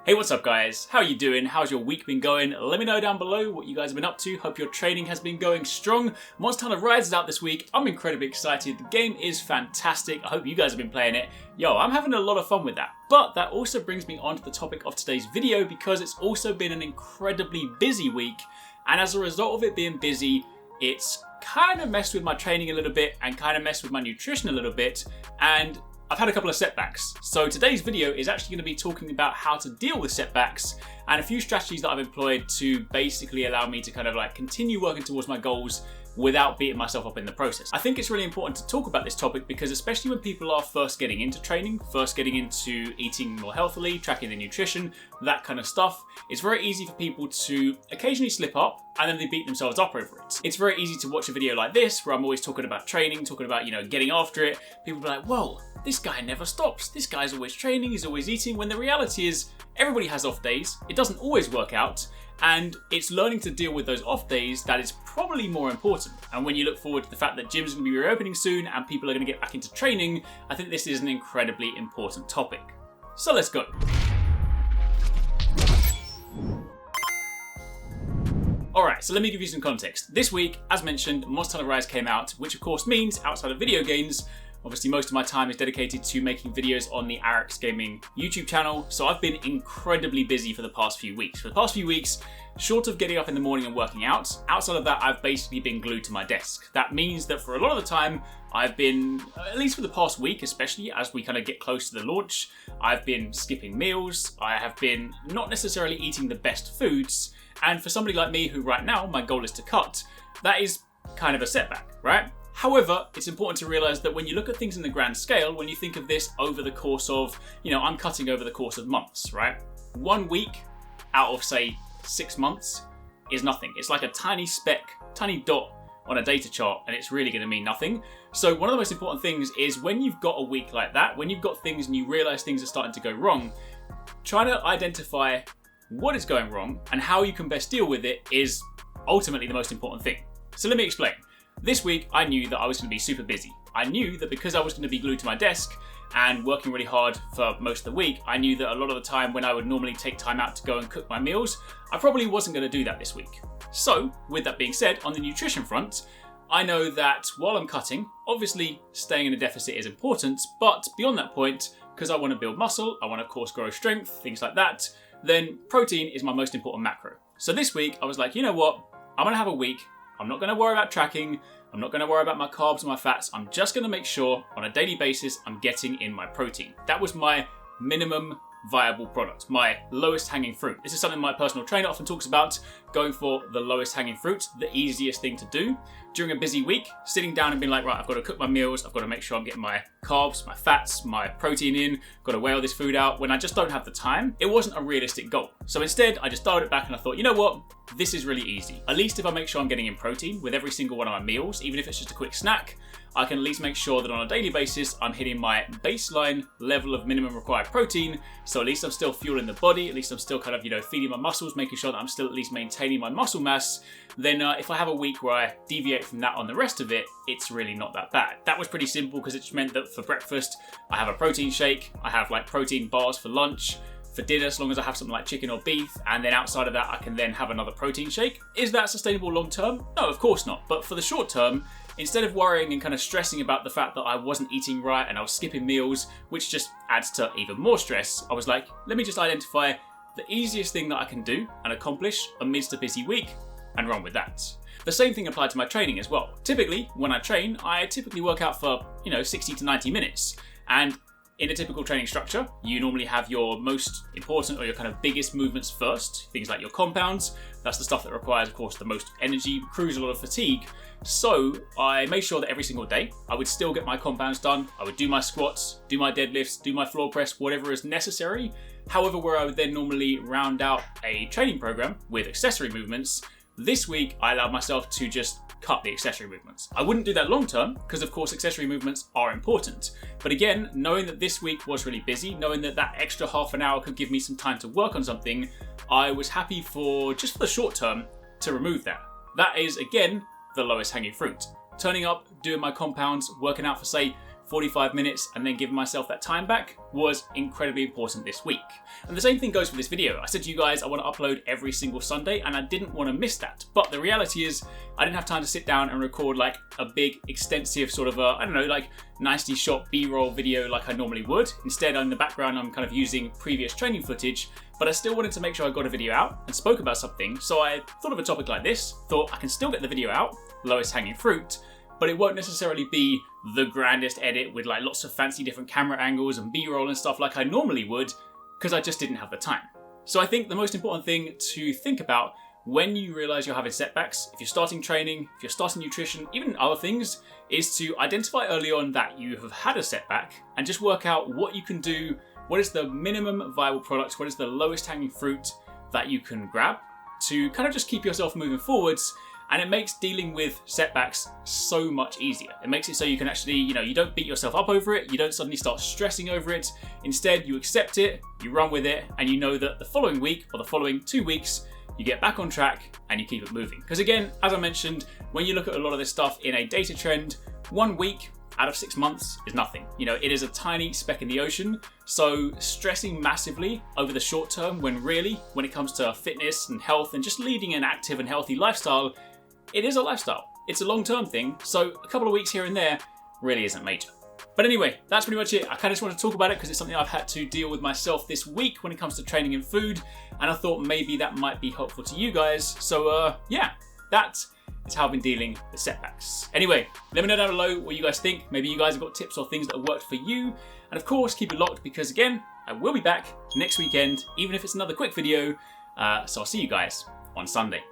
Hey, what's up guys? How are you doing? How's your week been going? Let me know down below what you guys have been up to. Hope your training has been going strong. Monster Hunter Rise is out this week. I'm incredibly excited. The game is fantastic. I hope you guys have been playing it. Yo, I'm having a lot of fun with that. But that also brings me on to the topic of today's video because it's also been an incredibly busy week. And as a result of it being busy, it's kind of messed with my training a little bit and kind of messed with my nutrition a little bit. And I've had a couple of setbacks. So today's video is actually going to be talking about how to deal with setbacks and a few strategies that I've employed to basically allow me to kind of like continue working towards my goals without beating myself up in the process. I think it's really important to talk about this topic because especially when people are first getting into training, first getting into eating more healthily, tracking their nutrition, that kind of stuff, it's very easy for people to occasionally slip up and then they beat themselves up over it. It's very easy to watch a video like this where I'm always talking about training, talking about, getting after it. People be like, whoa, this guy never stops. This guy's always training, he's always eating, when the reality is everybody has off days. It doesn't always work out. And it's learning to deal with those off days that is probably more important. And when you look forward to the fact that gyms are going to be reopening soon and people are going to get back into training, I think this is an incredibly important topic. So let's go. Alright, so let me give you some context. This week, as mentioned, Monster Hunter Rise came out, which of course means, outside of video games, obviously most of my time is dedicated to making videos on the SETBACKS Gaming YouTube channel, so I've been incredibly busy for the past few weeks. For the past few weeks, short of getting up in the morning and working out, outside of that I've basically been glued to my desk. That means that for a lot of the time, I've been, at least for the past week, especially as we kind of get close to the launch, I've been skipping meals, I have been not necessarily eating the best foods, and for somebody like me who right now, my goal is to cut, that is kind of a setback, right? However, it's important to realise that when you look at things in the grand scale, when you think of this over the course of, I'm cutting over the course of months, right? 1 week out of, say, 6 months is nothing. It's like a tiny speck, tiny dot on a data chart, and it's really going to mean nothing. So one of the most important things is when you've got a week like that, when you've got things and you realise things are starting to go wrong, trying to identify what is going wrong and how you can best deal with it is ultimately the most important thing. So let me explain. This week, I knew that I was going to be super busy. I knew that because I was going to be glued to my desk and working really hard for most of the week, I knew that a lot of the time when I would normally take time out to go and cook my meals, I probably wasn't going to do that this week. So, with that being said, on the nutrition front, I know that while I'm cutting, obviously staying in a deficit is important, but beyond that point, because I want to build muscle, I want to of course grow strength, things like that, then protein is my most important macro. So this week, I was like, you know what, I'm going to have a week. I'm not going to worry about tracking. I'm not going to worry about my carbs and my fats. I'm just going to make sure on a daily basis I'm getting in my protein. That was my minimum viable product, my lowest hanging fruit. This is something my personal trainer often talks about, going for the lowest hanging fruit, the easiest thing to do. During a busy week, sitting down and being like, right, I've got to cook my meals, I've got to make sure I'm getting my carbs, my fats, my protein in, got to weigh all this food out. When I just don't have the time, it wasn't a realistic goal. So instead, I just dialed it back and I thought, you know what? This is really easy. At least if I make sure I'm getting in protein with every single one of my meals, even if it's just a quick snack, I can at least make sure that on a daily basis, I'm hitting my baseline level of minimum required protein. So at least I'm still fueling the body, at least I'm still kind of, feeding my muscles, making sure that I'm still at least maintaining my muscle mass. Then if I have a week where I deviate from that on the rest of it, it's really not that bad. That was pretty simple because it just meant that for breakfast, I have a protein shake, I have like protein bars for lunch, for dinner, as long as I have something like chicken or beef, and then outside of that, I can then have another protein shake. Is that sustainable long term? No, of course not. But for the short term, instead of worrying and kind of stressing about the fact that I wasn't eating right and I was skipping meals, which just adds to even more stress, I was like, let me just identify the easiest thing that I can do and accomplish amidst a busy week and run with that. The same thing applied to my training as well. Typically, when I train, I typically work out for, 60 to 90 minutes. And in a typical training structure, you normally have your most important or your kind of biggest movements first, things like your compounds. That's the stuff that requires, of course, the most energy, accrues a lot of fatigue. So I made sure that every single day I would still get my compounds done. I would do my squats, do my deadlifts, do my floor press, whatever is necessary. However, where I would then normally round out a training program with accessory movements, this week I allowed myself to just cut the accessory movements. I wouldn't do that long term because of course accessory movements are important. But again, knowing that this week was really busy, knowing that that extra half an hour could give me some time to work on something, I was happy just for the short term to remove that. That is again, the lowest hanging fruit. Turning up, doing my compounds, working out for say 45 minutes and then giving myself that time back was incredibly important this week. And the same thing goes for this video. I said to you guys I want to upload every single Sunday and I didn't want to miss that. But the reality is I didn't have time to sit down and record like a big extensive sort of I don't know, like nicely shot B-roll video like I normally would. Instead, in the background I'm kind of using previous training footage, but I still wanted to make sure I got a video out and spoke about something. So I thought of a topic like this, thought I can still get the video out, lowest hanging fruit, but it won't necessarily be the grandest edit with like lots of fancy different camera angles and B-roll and stuff like I normally would, because I just didn't have the time. So I think the most important thing to think about when you realize you're having setbacks, if you're starting training, if you're starting nutrition, even other things, is to identify early on that you have had a setback and just work out what you can do. What is the minimum viable product? What is the lowest hanging fruit that you can grab to kind of just keep yourself moving forwards? And it makes dealing with setbacks so much easier. It makes it so you can actually, you don't beat yourself up over it. You don't suddenly start stressing over it. Instead, you accept it, you run with it, and you know that the following week or the following 2 weeks, you get back on track and you keep it moving. Because again, as I mentioned, when you look at a lot of this stuff in a data trend, 1 week out of 6 months is nothing. It is a tiny speck in the ocean. So stressing massively over the short term when really, when it comes to fitness and health and just leading an active and healthy lifestyle, it is a lifestyle. It's a long-term thing. So a couple of weeks here and there really isn't major. But anyway, that's pretty much it. I kind of just want to talk about it because it's something I've had to deal with myself this week when it comes to training and food. And I thought maybe that might be helpful to you guys. So yeah, that is how I've been dealing with setbacks. Anyway, let me know down below what you guys think. Maybe you guys have got tips or things that have worked for you. And of course, keep it locked because again, I will be back next weekend, even if it's another quick video. So I'll see you guys on Sunday.